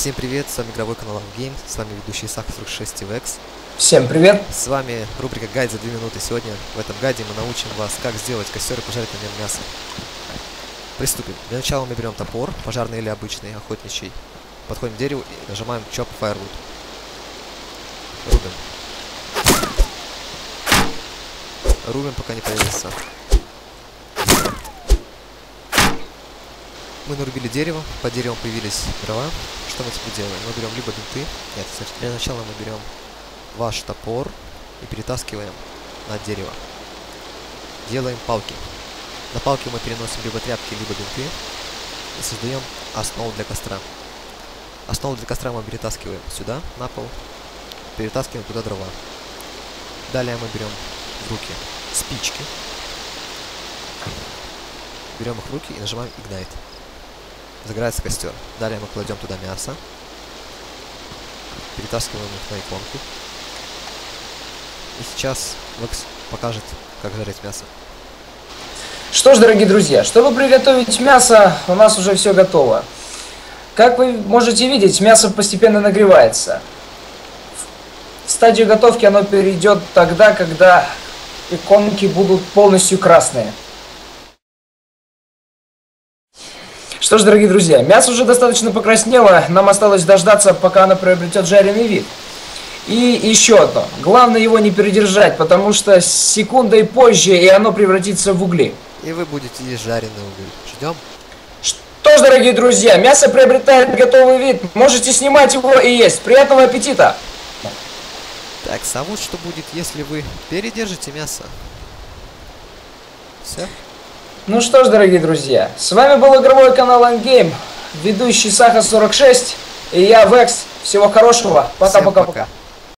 Всем привет, с вами игровой канал Game, с вами ведущий Саха46 TVX. Всем привет! С вами рубрика «Гайд за 2 минуты». Сегодня в этом гайде мы научим вас, как сделать костер и пожарить на нем мясо. Приступим. Для начала мы берем топор, пожарный или обычный, охотничий. Подходим к дереву и нажимаем Chop Firewood. Рубим. Рубим, пока не появится. Мы нарубили дерево, под деревом появились дрова. Что мы теперь делаем? Мы берем либо бинты. Нет, значит, для начала мы берем ваш топор и перетаскиваем на дерево. Делаем палки. На палки мы переносим либо тряпки, либо бинты и создаем основу для костра. Основу для костра мы перетаскиваем сюда, на пол, перетаскиваем туда дрова. Далее мы берем в руки спички, берем их в руки и нажимаем Ignite. Загорается костер. Далее мы кладем туда мясо, перетаскиваем их на иконку. И сейчас Векс покажет, как жарить мясо. Что ж, дорогие друзья, чтобы приготовить мясо, у нас уже все готово. Как вы можете видеть, мясо постепенно нагревается. В стадию готовки оно перейдет тогда, когда иконки будут полностью красные. Что ж, дорогие друзья, мясо уже достаточно покраснело, нам осталось дождаться, пока оно приобретет жареный вид. И еще одно, главное его не передержать, потому что секундой позже и оно превратится в угли. И вы будете есть жареный уголь. Ждем. Что ж, дорогие друзья, мясо приобретает готовый вид, можете снимать его и есть. Приятного аппетита! Так, а вот что будет, если вы передержите мясо. Все. Ну что ж, дорогие друзья, с вами был игровой канал Game, ведущий Саха46, и я Векс. Всего хорошего, пока-пока-пока.